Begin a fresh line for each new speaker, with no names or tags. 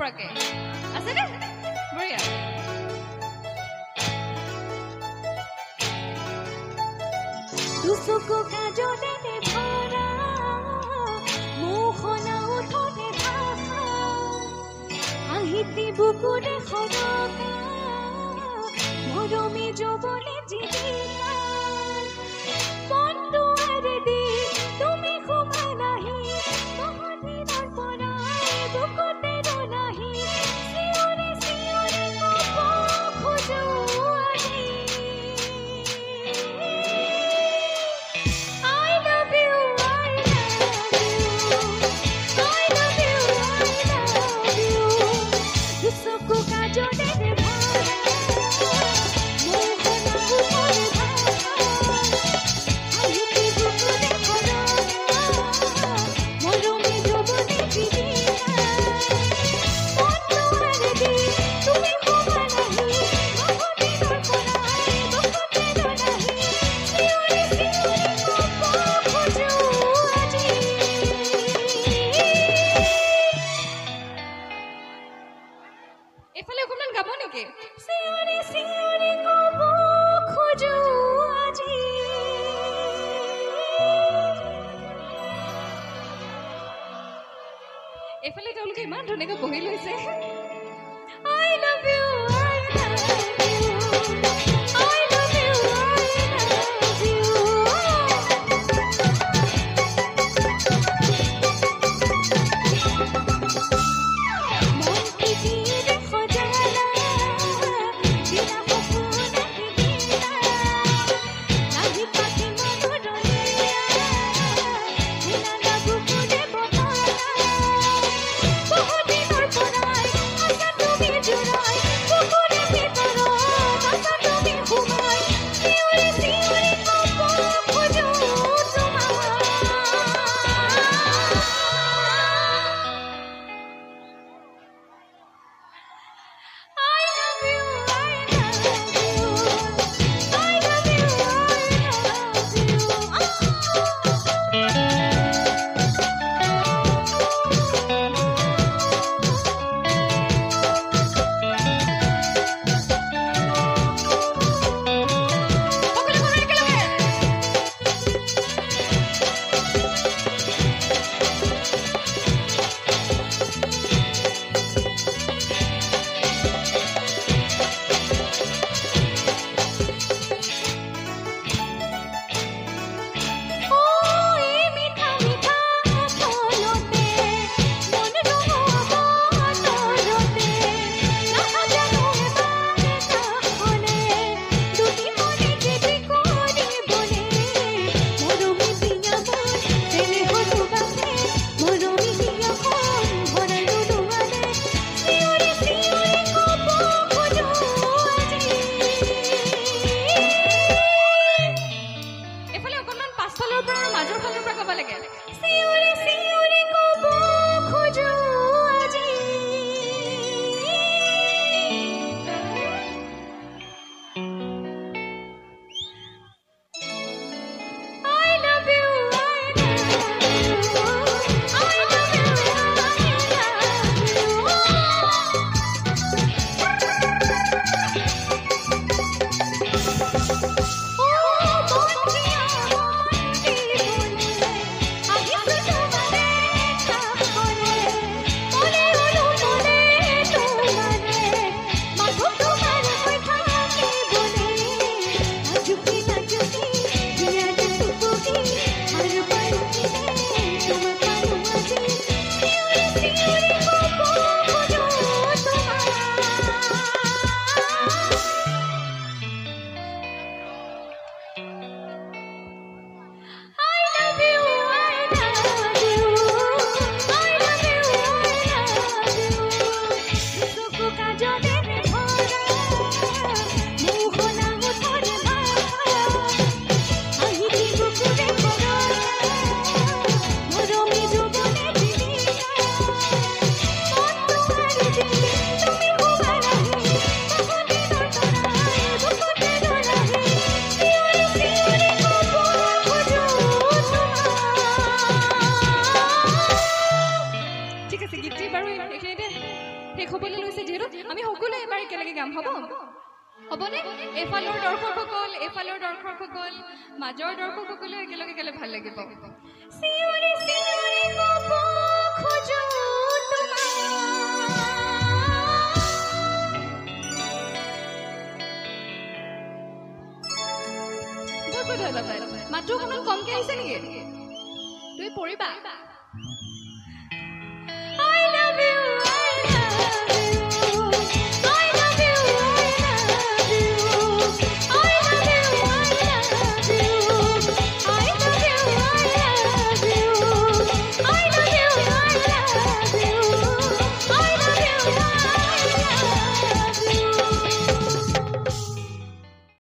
পৰাকে আছে নে বঢ়িয়া
দুচকু কাজলে ভৰা মোহনা উঠনে ভাষা আহিতি বুকুৰে সৰকা মৰমী যৌৱনে জীৱিকা মনটো এৰি দি তুমি সোমাই নাহি বহুদিনৰ পৰাই বুকুতে ৰলাহি চিঞৰি চিঞৰি ক'ব খোজো আজি I love you, I love you, I love you, I love you. দুচকু কাজলে ভৰা মোহনা উঠনে ভাষা আহিতি বুকুৰে সৰকা মৰমী যৌৱনে জীৱিকা মনটো এৰি দি তুমি সোমাই নাহি বহুদিনৰ পৰাই বুকুতে ৰলাহি চিঞৰি চিঞৰি ক'ব খোজো আজি
এইফালে অকণমান গাব নেকি
চিঞৰি চিঞৰি ক'ব খোজো আজি
এইফালে তেওঁলোকে ইমান ধুনীয়াকৈ বহি লৈছে
I love you, I love you, I love you, I love you. মন পৃথিৱীৰে সজালা বিনা সপোনে বিনা লাগি পাখি মনোৰঞ্জীয়া হেলানা বুকুৰে বহলা বহুদিনৰ পৰাই
হ'বনে এফালৰ দৰ্শকসকল মাজৰ দৰ্শকসকলে একেলগে গ'লে ভাল লাগিব
চিঞৰি চিঞৰি ক'ব খোজো তোমাক
মাতটো অকণমান কমকৈ আহিছে নেকি তুমি পৰিবা